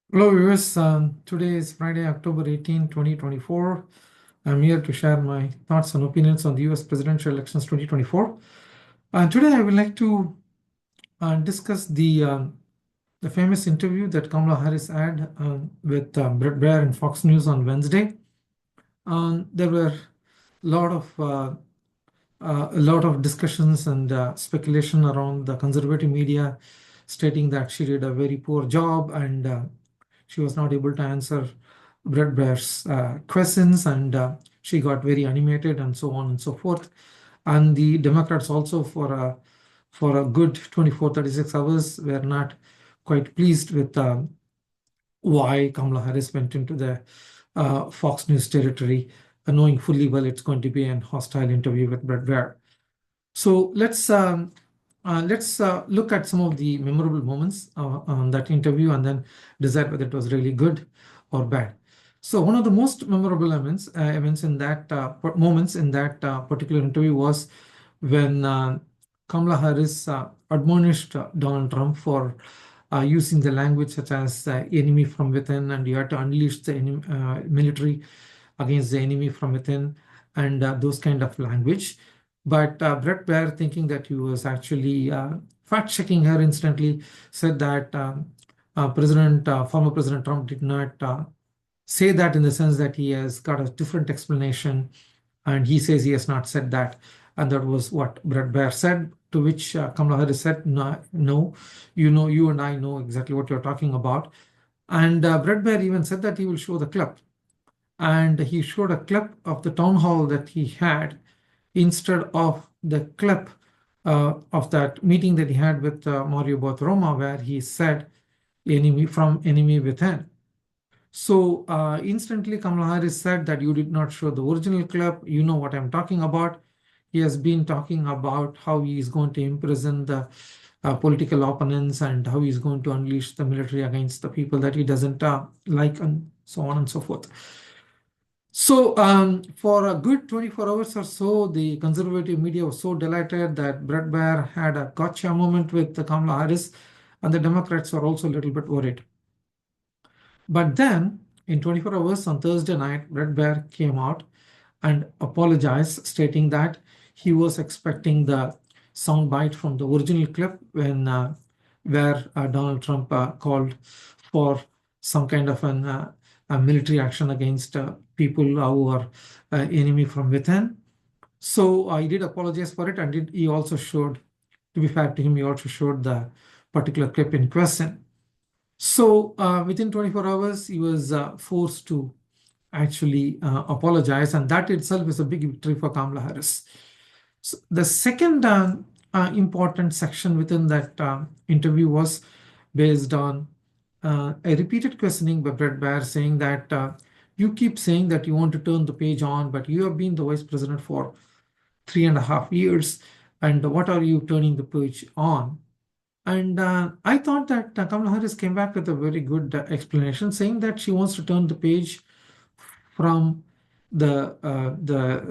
Hello, viewers. Today is Friday, October 18, 2024. I'm here to share my thoughts and opinions on the US presidential elections 2024. Today, I would like to discuss the famous interview that Kamala Harris had with Brett Baier in Fox News on Wednesday. There were lot of a lot of discussions and speculation around the conservative media stating that she did a very poor job and she was not able to answer Brett Baier's questions, and she got very animated and so on and so forth. And the Democrats also for a good 24, 36 hours were not quite pleased with why Kamala Harris went into the Fox News territory, knowing fully well it's going to be an hostile interview with Brett Baier. So let's look at some of the memorable moments on that interview and then decide whether it was really good or bad. So one of the most memorable events in that moments in that particular interview was when Kamala Harris admonished Donald Trump for using the language such as enemy from within, and you had to unleash the military against the enemy from within, and those kind of language. But Brett Baier, thinking that he was actually fact-checking her instantly, said that former President Trump did not say that in the sense that he has got a different explanation, and he says he has not said that. And that was what Brett Baier said, to which Kamala Harris said, no, no, you and I know exactly what you're talking about. And Brett Baier even said that he will show the clip. And he showed a clip of the town hall that he had instead of the clip of that meeting that he had with Mario Bartiromo, where he said enemy within. So instantly Kamala Harris said that you did not show the original clip. You know what I'm talking about. He has been talking about how he is going to imprison the political opponents and how he's going to unleash the military against the people that he doesn't like, and so on and so forth. So for a good 24 hours or so, the conservative media was so delighted that Brett Baier had a gotcha moment with Kamala Harris, and the Democrats were also a little bit worried. But then, in 24 hours on Thursday night, Brett Baier came out and apologized, stating that he was expecting the soundbite from the original clip where Donald Trump called for some kind of a military action against people who are enemy from within. So he did apologize for it, and he also showed, to be fair to him, he also showed the particular clip in question. So within 24 hours, he was forced to actually apologize, and that itself is a big victory for Kamala Harris. So the second important section within that interview was based on a repeated questioning by Brett Baier, saying that you keep saying that you want to turn the page on, but you have been the vice president for 3.5 years, and what are you turning the page on? And I thought that Kamala Harris came back with a very good explanation, saying that she wants to turn the page from the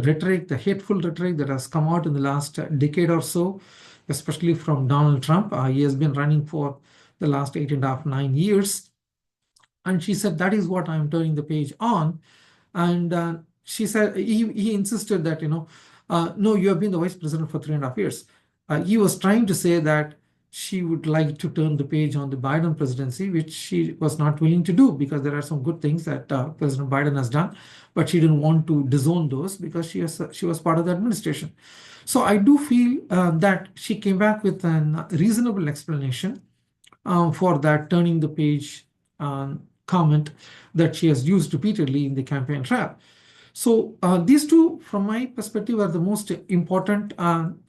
rhetoric, the hateful rhetoric that has come out in the last decade or so, especially from Donald Trump. He has been running for the last 8.5, 9 years. And she said, that is what I'm turning the page on. And she said, he insisted that, no, you have been the vice president for 3.5 years. He was trying to say that she would like to turn the page on the Biden presidency, which she was not willing to do because there are some good things that President Biden has done, but she didn't want to disown those because she was part of the administration. So I do feel that she came back with a reasonable explanation for that turning the page comment that she has used repeatedly in the campaign trail. So these two, from my perspective, are the most important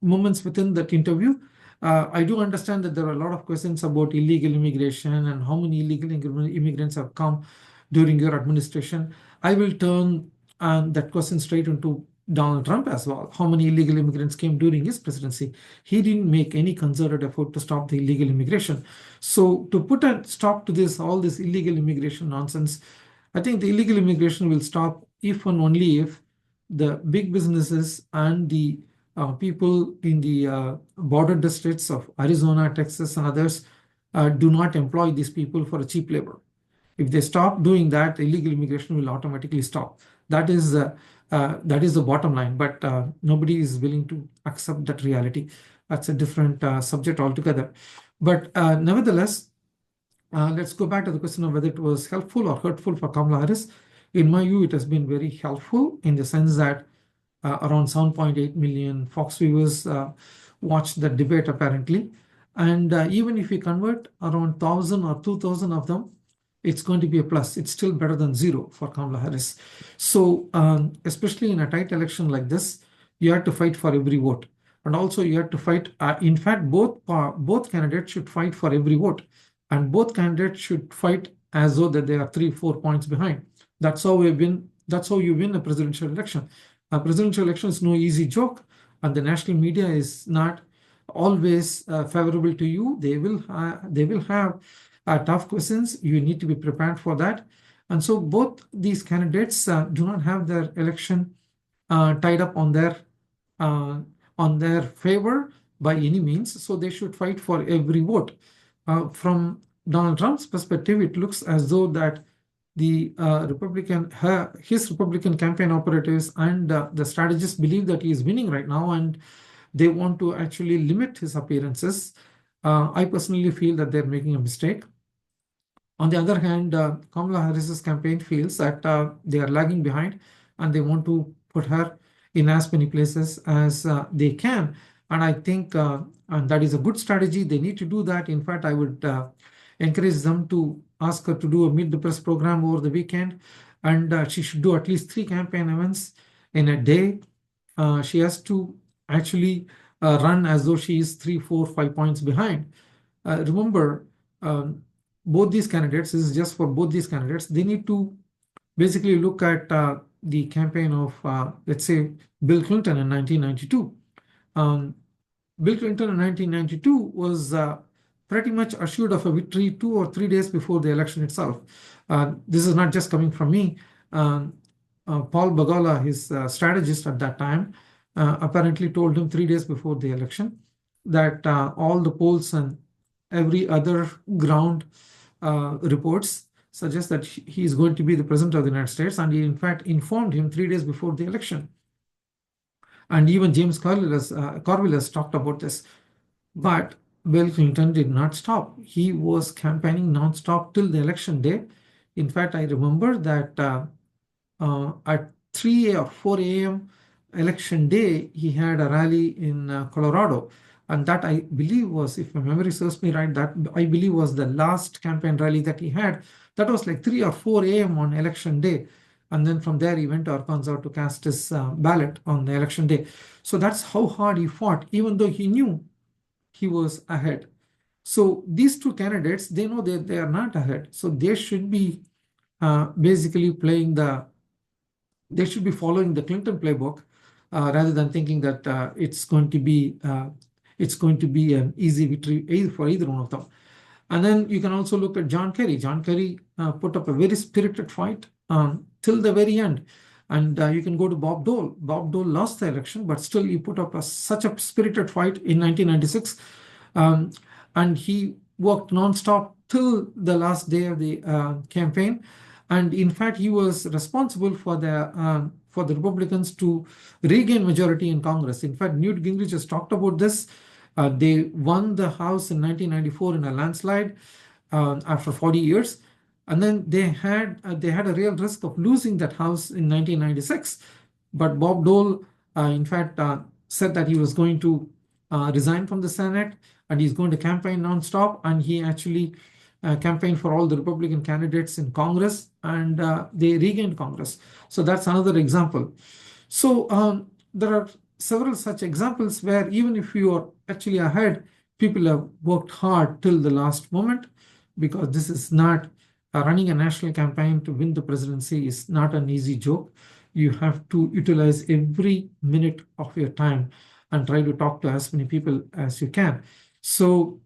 moments within that interview. I do understand that there are a lot of questions about illegal immigration and how many illegal immigrants have come during your administration. I will turn that question straight into Donald Trump as well. How many illegal immigrants came during his presidency? He didn't make any concerted effort to stop the illegal immigration. So to put a stop to all this illegal immigration nonsense, I think the illegal immigration will stop if and only if the big businesses and the people in the border districts of Arizona, Texas, and others do not employ these people for a cheap labor. If they stop doing that, illegal immigration will automatically stop. That is the bottom line. But nobody is willing to accept that reality. That's a different subject altogether. But nevertheless, let's go back to the question of whether it was helpful or hurtful for Kamala Harris. In my view, it has been very helpful in the sense that around 7.8 million Fox viewers watched the debate apparently. And even if we convert around 1,000 or 2,000 of them, it's going to be a plus. It's still better than zero for Kamala Harris. So especially in a tight election like this, you have to fight for every vote. And also you have to fight, in fact, both candidates should fight for every vote. And both candidates should fight as though that they are 3-4 points behind. That's how you win a presidential election. A presidential election is no easy joke, and the national media is not always favorable to you. They will have tough questions. You need to be prepared for that. And so both these candidates do not have their election tied up on their favor by any means. So they should fight for every vote. From Donald Trump's perspective, it looks as though that the his Republican campaign operatives and the strategists believe that he is winning right now, and they want to actually limit his appearances. I personally feel that they're making a mistake. On the other hand, Kamala Harris's campaign feels that they are lagging behind, and they want to put her in as many places as they can. And I think and that is a good strategy. They need to do that. In fact, I would encourage them to ask her to do a Meet the Press program over the weekend, and she should do at least 3 campaign events in a day. She has to actually run as though she is 3, 4, 5 points behind. Remember, both these candidates, this is just for both these candidates, they need to basically look at the campaign of, let's say, Bill Clinton in 1992. Bill Clinton in 1992 was pretty much assured of a victory 2 or 3 days before the election itself. This is not just coming from me. Paul Bagala, his strategist at that time, apparently told him 3 days before the election that all the polls and every other ground reports suggest that he is going to be the president of the United States, and he in fact informed him 3 days before the election. And even James Carville has talked about this. But Bill Clinton did not stop. He was campaigning nonstop till the election day. In fact, I remember that at 3 or 4 a.m. election day, he had a rally in Colorado. And that, I believe, was, if my memory serves me right, that I believe was the last campaign rally that he had. That was like 3 or 4 a.m. on election day. And then from there, he went to Arkansas to cast his ballot on the election day. So that's how hard he fought, even though he knew he was ahead. So these 2 candidates, they know that they are not ahead. So they should be basically they should be following the Clinton playbook rather than thinking that it's going to be an easy victory for either one of them. And then you can also look at John Kerry. John Kerry put up a very spirited fight till the very end. And you can go to Bob Dole. Bob Dole lost the election, but still he put up such a spirited fight in 1996. And he worked nonstop till the last day of the campaign. And in fact, he was responsible for the Republicans to regain majority in Congress. In fact, Newt Gingrich has talked about this. They won the House in 1994 in a landslide after 40 years. And then they had a real risk of losing that House in 1996. But Bob Dole, in fact, said that he was going to resign from the Senate and he's going to campaign nonstop. And he actually campaigned for all the Republican candidates in Congress, and they regained Congress. So that's another example. So there are several such examples where even if you are actually ahead, people have worked hard till the last moment, because this is not running a national campaign to win the presidency is not an easy joke. You have to utilize every minute of your time and try to talk to as many people as you can. So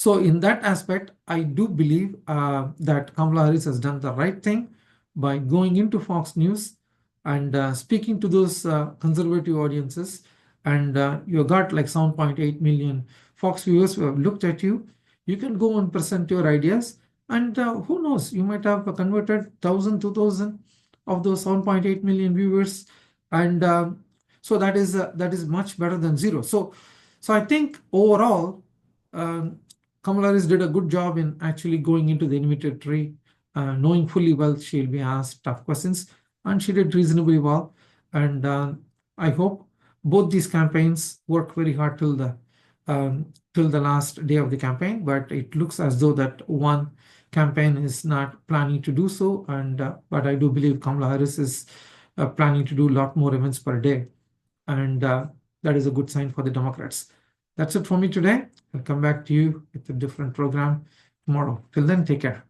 in that aspect, I do believe that Kamala Harris has done the right thing by going into Fox News and speaking to those conservative audiences. And you got like 7.8 million Fox viewers who have looked at you. You can go and present your ideas. And who knows, you might have converted 1,000, 2,000 of those 7.8 million viewers. And so that is much better than zero. So I think overall, Kamala Harris did a good job in actually going into the invitation, knowing fully well she'll be asked tough questions, and she did reasonably well. And I hope both these campaigns work very hard till the last day of the campaign. But it looks as though that one campaign is not planning to do so, and but I do believe Kamala Harris is planning to do a lot more events per day, and that is a good sign for the Democrats. That's it for me today. I'll come back to you with a different program tomorrow. Till then, take care.